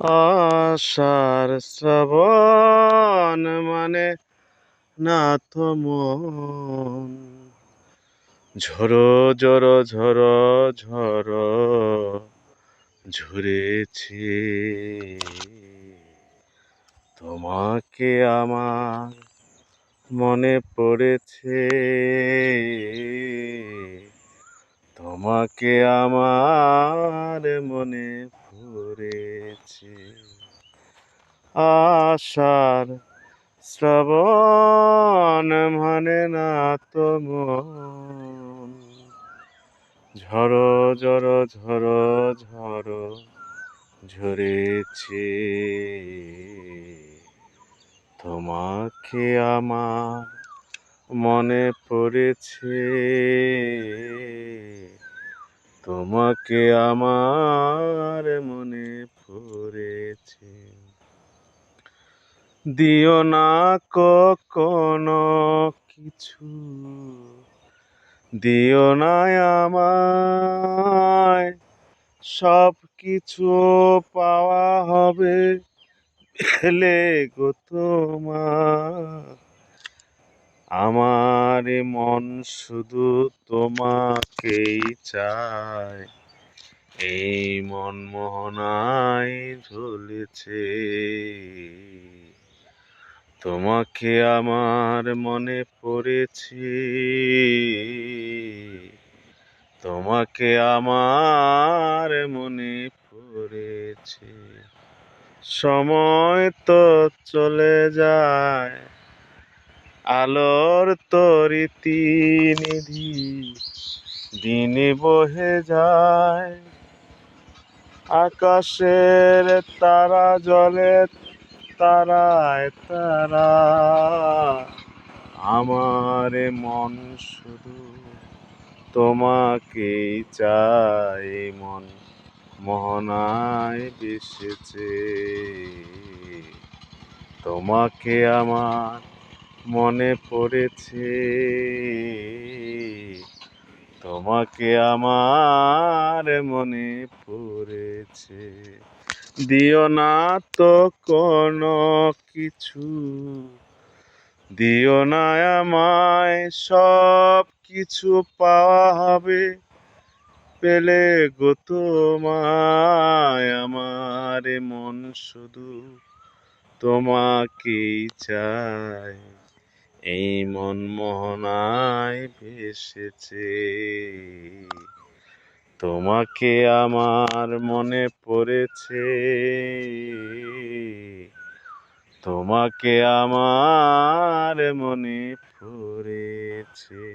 আষাঢ় শ্রাবণ মানে না তো মন, ঝরো ঝরো ঝরো ঝরো ঝরেছে। তোমাকে আমার মনে পড়েছে, তোমাকে আমার মনে পড়েছে। আষাঢ় শ্রাবণ মানে না তো মন, ঝড়ো ঝড়ো ঝড়ো ঝড়ো ঝরেছে। তোমাকে আমার মনে পড়েছে, তোমাকে আমার মনে পড়েছে। দিও না কখনো কিছু, দিও না আমায়, সব কিছু পাওয়া হবে পেলে গো তোমার। আমার মন শুধু তোমাকেই চায়, এই মন মোহনায় ঝুলেছে। তোমাকে আমার মনে পড়েছে, তোমাকে আমার মনে পড়েছে। সময় তো চলে যায়, আলোর তরিতি নিধি দিনে বহে যায়। আকাশের তারা জলে তারায় তারা, আমার মন শুধু তোমাকেই চাই, মন মোহনায় ভেসেছে। তোমাকে আমার মনে পড়েছে, তোমাকে আমার মনে পড়েছে। দিও না তো কোনো কিছু, দিও না আমায়, সব কিছু পাওয়া হবে পেলে গো তোমায়। আমার মন শুধু তোমাকেই চায়, এই মন মোহনায় ভেসেছে। তোমাকে আমার মনে পড়েছে, তোমাকে আমার মনে পড়েছে।